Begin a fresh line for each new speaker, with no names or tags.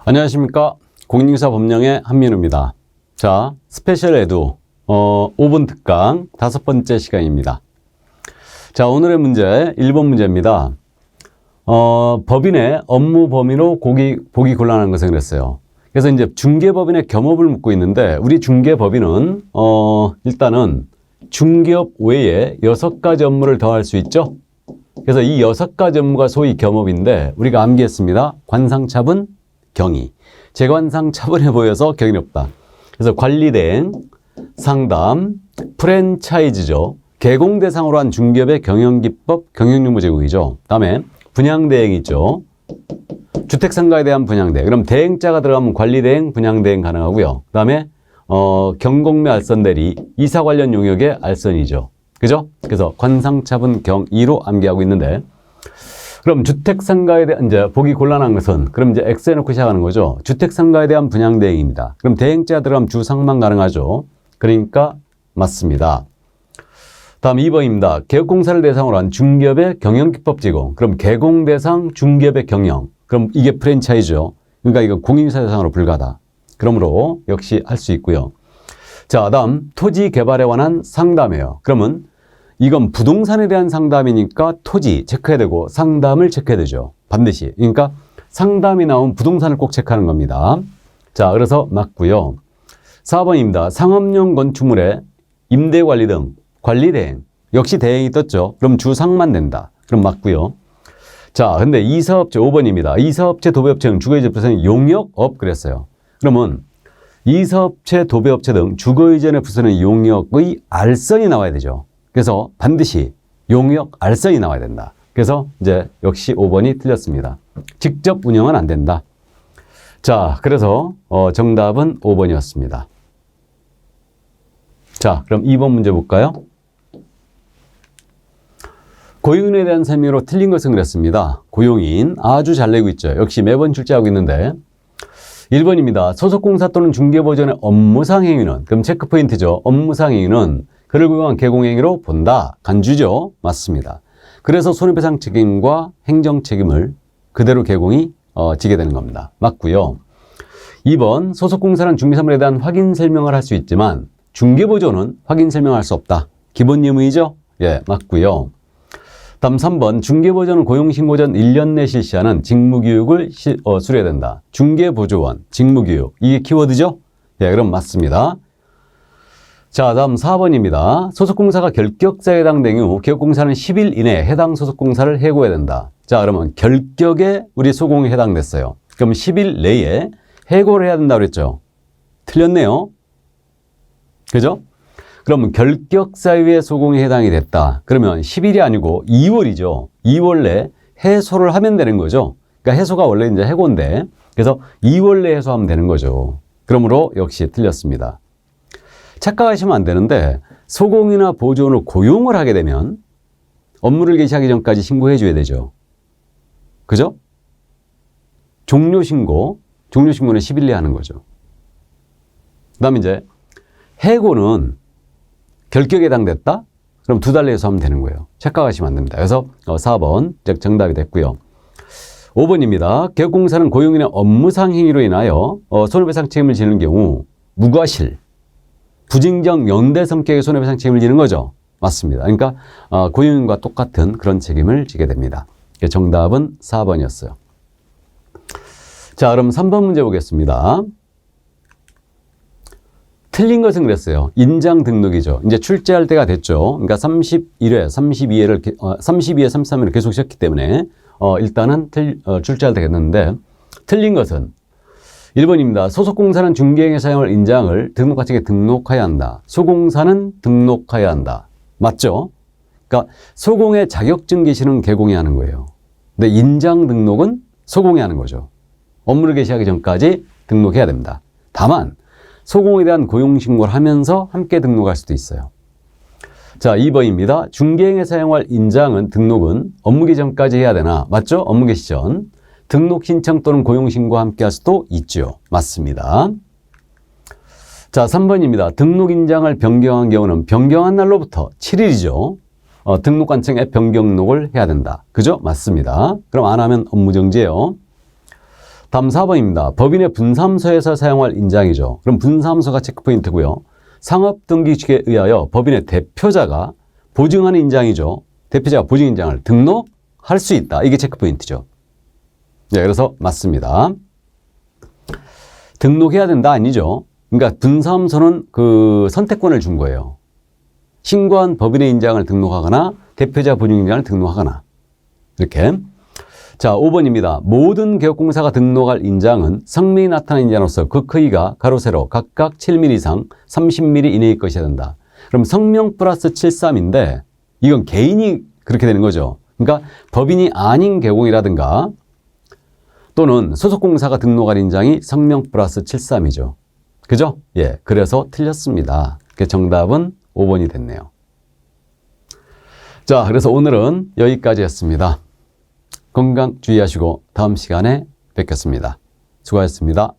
안녕하십니까. 공인중개사 법령의 한민우입니다. 자, 스페셜 에두 5분 특강 5번째 시간입니다. 자, 오늘의 문제 1번 문제입니다. 법인의 업무 범위로 보기 곤란한 것은 그랬어요. 그래서 이제 중개법인의 겸업을 묻고 있는데, 우리 중개법인은 일단은 중개업 외에 6가지 업무를 더할 수 있죠. 그래서 이 6가지 업무가 소위 겸업인데, 우리가 암기했습니다. 관상차분, 경위. 재관상 차분해 보여서 경위 없다. 그래서 관리대행, 상담, 프랜차이즈죠. 개공 대상으로 한 중개업의 경영기법, 경영용무 제공이죠. 다음에 분양대행이 있죠. 주택상가에 대한 분양대행. 그럼 대행자가 들어가면 관리대행, 분양대행 가능하고요. 그 다음에 경공매 알선대리, 이사 관련 용역의 알선이죠. 그죠? 그래서 관상차분 경위로 암기하고 있는데, 그럼 주택상가에 대한, 이제 보기 곤란한 것은, 그럼 이제 X 해놓고 시작하는 거죠. 주택상가에 대한 분양대행입니다. 그럼 대행자 들어가면 주상만 가능하죠. 그러니까 맞습니다. 다음 2번입니다. 개업공사를 대상으로 한 중개업의 경영기법 제공. 그럼 개공 대상 중개업의 경영. 그럼 이게 프랜차이즈죠. 그러니까 이거 공인중개사 대상으로 불가하다. 그러므로 역시 할 수 있고요. 자, 다음 토지 개발에 관한 상담이에요. 그러면 이건 부동산에 대한 상담이니까 토지 체크해야 되고 상담을 체크해야 되죠. 반드시. 그러니까 상담이 나온 부동산을 꼭 체크하는 겁니다. 자, 그래서 맞고요. 4번입니다. 상업용 건축물의 임대관리 등 관리대행. 역시 대행이 떴죠. 그럼 주상만 된다. 그럼 맞고요. 자, 근데 이사업체 5번입니다. 이사업체, 도배업체는 주거이전 부서는 용역업 그랬어요. 그러면 이사업체, 도배업체 등 주거이전에 부서는 용역의 알선이 나와야 되죠. 그래서 반드시 용역 알선이 나와야 된다. 그래서 이제 역시 5번이 틀렸습니다. 직접 운영은 안 된다. 자, 그래서 정답은 5번이었습니다. 자, 그럼 2번 문제 볼까요? 고용인에 대한 설명으로 틀린 것은 그랬습니다. 고용인 아주 잘 내고 있죠. 역시 매번 출제하고 있는데, 1번입니다. 소속공사 또는 중개보전의 업무상 행위는, 그럼 체크포인트죠. 업무상 행위는 그를 고용한 개공행위로 본다. 간주죠. 맞습니다. 그래서 손해배상 책임과 행정 책임을 그대로 개공이 지게 되는 겁니다. 맞고요. 2번 소속공사는 중개사물에 대한 확인 설명을 할 수 있지만 중개보조는 확인 설명할 수 없다. 기본 예무이죠. 예, 맞고요. 다음 3번 중개보조는 고용신고 전 1년 내 실시하는 직무교육을 수료해야 된다. 중개보조원, 직무교육. 이게 키워드죠? 예, 그럼 맞습니다. 자, 다음 4번입니다. 소속공사가 결격사에 해당된 경우 개업공사는 10일 이내에 해당 소속공사를 해고해야 된다. 자, 그러면 결격에 우리 소공이 해당됐어요. 그럼 10일 내에 해고를 해야 된다고 그랬죠. 틀렸네요. 그죠? 그러면 결격사유의 소공이 해당이 됐다. 그러면 10일이 아니고 2월이죠. 2월 내에 해소를 하면 되는 거죠. 그러니까 해소가 원래 이제 해고인데, 그래서 2월 내에 해소하면 되는 거죠. 그러므로 역시 틀렸습니다. 착각하시면 안 되는데, 소공이나 보조원을 고용을 하게 되면 업무를 개시하기 전까지 신고해 줘야 되죠. 그죠? 종료신고는 10일 내에 하는 거죠. 그 다음에 이제 해고는 결격에 해당됐다? 그럼 2달 내에서 하면 되는 거예요. 착각하시면 안 됩니다. 그래서 4번 정답이 됐고요. 5번입니다. 개업공사는 고용인의 업무상 행위로 인하여 손해배상 책임을 지는 경우 무과실, 부진정 연대 성격의 손해배상 책임을 지는 거죠. 맞습니다. 그러니까 고용인과 똑같은 그런 책임을 지게 됩니다. 정답은 4번이었어요. 자, 그럼 3번 문제 보겠습니다. 틀린 것은 그랬어요. 인장 등록이죠. 이제 출제할 때가 됐죠. 그러니까 31회, 32회, 33회를 계속 쉬었기 때문에 일단은 출제할 때가 됐는데, 틀린 것은 1번입니다. 소속공사는 중개행에 사용할 인장을 등록가책에 등록해야 한다. 소공사는 등록해야 한다. 맞죠? 그러니까 소공의 자격증 개시는 개공이 하는 거예요. 근데 인장 등록은 소공이 하는 거죠. 업무를 개시하기 전까지 등록해야 됩니다. 다만 소공에 대한 고용신고를 하면서 함께 등록할 수도 있어요. 자, 2번입니다. 중개행에 사용할 인장은 등록은 업무 개시 전까지 해야 되나? 맞죠? 업무 개시 전. 등록 신청 또는 고용신고와 함께 할 수도 있죠. 맞습니다. 자, 3번입니다. 등록 인장을 변경한 경우는 변경한 날로부터 7일이죠. 등록관청 앱 변경록을 해야 된다. 그죠? 맞습니다. 그럼 안 하면 업무정지예요. 다음 4번입니다. 법인의 분사무소에서 사용할 인장이죠. 그럼 분사무소가 체크포인트고요. 상업등기직에 의하여 법인의 대표자가 보증하는 인장이죠. 대표자가 보증 인장을 등록할 수 있다. 이게 체크포인트죠. 네, 그래서 맞습니다. 등록해야 된다 아니죠. 그러니까 분사무소는 그 선택권을 준 거예요. 신고한 법인의 인장을 등록하거나 대표자 보증 인장을 등록하거나 이렇게. 자, 5번입니다. 모든 개업공사가 등록할 인장은 성명이 나타난 인장으로서 그 크기가 가로 세로 각각 7mm 이상 30mm 이내의 것이어야 된다. 그럼 성명 플러스 73인데 이건 개인이 그렇게 되는 거죠. 그러니까 법인이 아닌 개공이라든가 또는 소속공사가 등록할 인장이 성명 플러스 73이죠. 그죠? 예, 그래서 틀렸습니다. 정답은 5번이 됐네요. 자, 그래서 오늘은 여기까지였습니다. 건강 주의하시고 다음 시간에 뵙겠습니다. 수고하셨습니다.